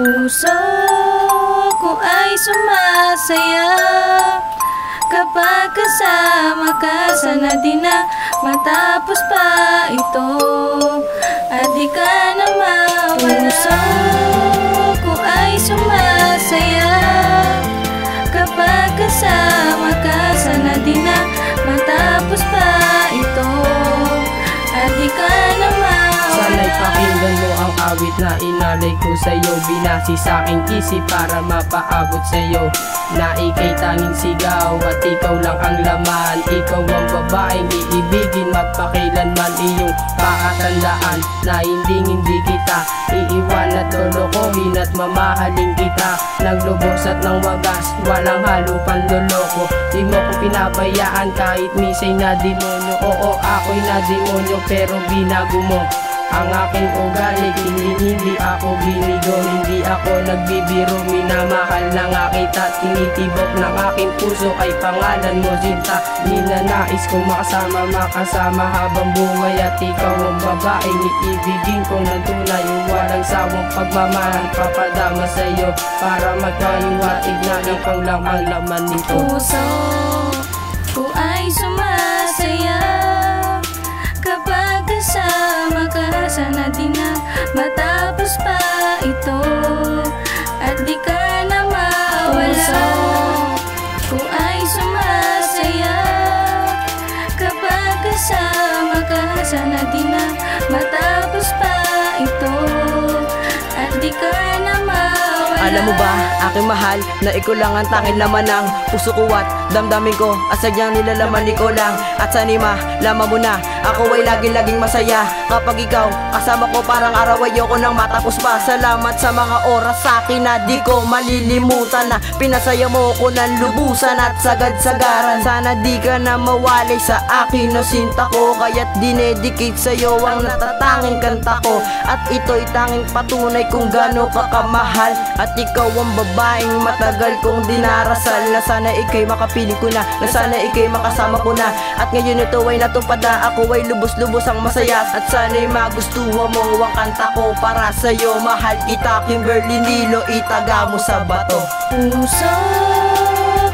Puso ko ay sumasaya kapag kasama ka. Sana di na matapos pa ito at di ka na mawala. Puso ko ay sumasaya kapag kasama ka. Sana di na matapos pa ito at di ka na mawala. Sana'y pakinggan mo ang awit na inalay ko sa'yo. Binasi sa'king isip para mapaabot sa'yo na ika'y tanging sigaw at ikaw lang ang laman. Ikaw ang babaeng iibigin magpakilanman. Iyong pakatandaan na hindi kita iiwan at lolokohin at mamahalin kita ng lubos at ng wagas, walang halo panloloko. Di mo ko pinabayaan kahit misa'y na demonyo. Oo, ako'y na demonyo pero binago mo ang aking ugali. Hindi ako binigo, hindi ako nagbibiro. Minamahal na nga kita, tinitibok ng aking puso kay pangalan mo Sinta. Ninanais kong makasama habang buhay at ikaw ang babaeng iibigin ko ng tunay. Walang sawang pagmamahal papadama sa'yo para magpaliwatig na ikaw lang ang laman nito. Puso ko ay sumasaya kapag kasama ka. Sana di na matapos pa ito at di ka na mawala. Puso ko ay sumasaya kapag kasama ka. Sana di na matapos pa ito at di ka na mawala. Alam mo ba, aking mahal, na ikaw lang ang tanging laman ng puso ko at damdamin ko at sadyang nilalaman ikaw lang. At sanima, laman mo na, ako ay laging masaya kapag ikaw kasama ko. Parang araw ayoko nang matapos pa. Salamat sa mga oras sa akin na di ko malilimutan, na pinasaya mo ko ng lubusan at sagad-sagaran. Sana di ka na mawalay sa akin o Sinta ko, kaya't dinedicate sa'yo ang natatanging kanta ko. At ito'y tanging patunay kung gaano ka kamahal. At ikaw ang babaeng matagal kong dinarasal, na sana ika'y makapiling ko na sana ika'y makasama ko na. At ngayon ito ay natupad na, ako ay lubos-lubos ang masaya. At sana'y magustuhan mo ang kanta ko para sa'yo. Mahal kita, Kimberly Nilo, itaga mo sa bato. Puso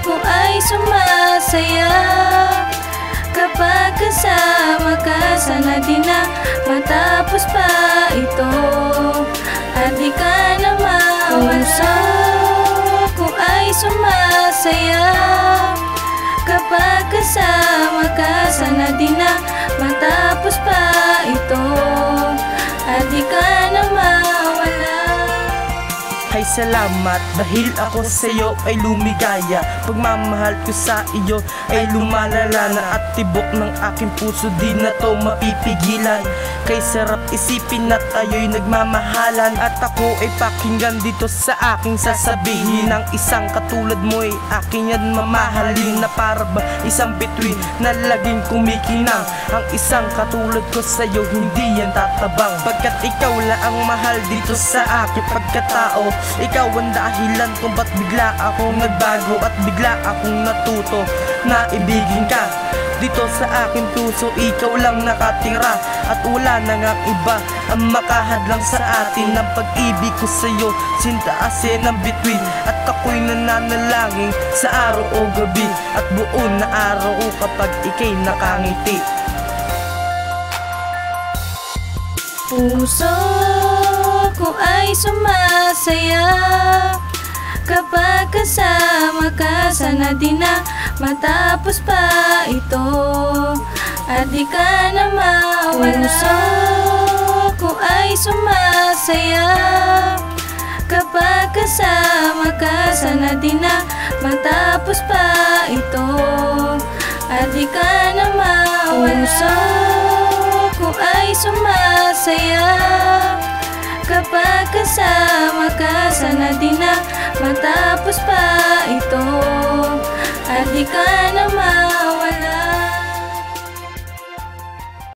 ko ay sumasaya kapag kasama ka. Sana di na matapos pa ito at di ka na mawala. Puso ko ay sumasaya kapag kasama ka. Sana di na matapos pa ito at di ka na mawala. Ay salamat dahil ako sa'yo ay lumigaya. Pagmamahal ko sa iyo ay lumalala na, at tibok ng aking puso di na to mapipigilan. Kay sarap isipin na tayo'y nagmamahalan, at ako ay pakinggan dito sa aking sasabihin. Ang isang katulad mo'y aking yan mamahalin, na para ba isang bituin na laging kumikinang. Ang isang katulad ko sa'yo hindi yan tatabang, pagkat ikaw lang ang mahal dito sa aking pagkatao. Ikaw ang dahilan kung ba't bigla akong nagbago at bigla akong natuto na ibigin ka. Dito sa aking puso ikaw lang nakatira, at wala na ngang iba ang makahadlang sa atin ng pag-ibig ko sa'yo. Sinta asin ang bituin, at ako'y nananalangin sa araw o gabi at buo na araw kapag ika'y nakangiti. Puso ko ay sumasaya kapag kasama ka. Sana di na matapos pa ito at di ka na mawala. Puso ko ay sumasaya kapag kasama ka. Sana di na matapos pa ito at di ka na mawala. Puso ko ay sumasaya kapag kasama ka. Sana di na matapos pa ito at di ka na mawala.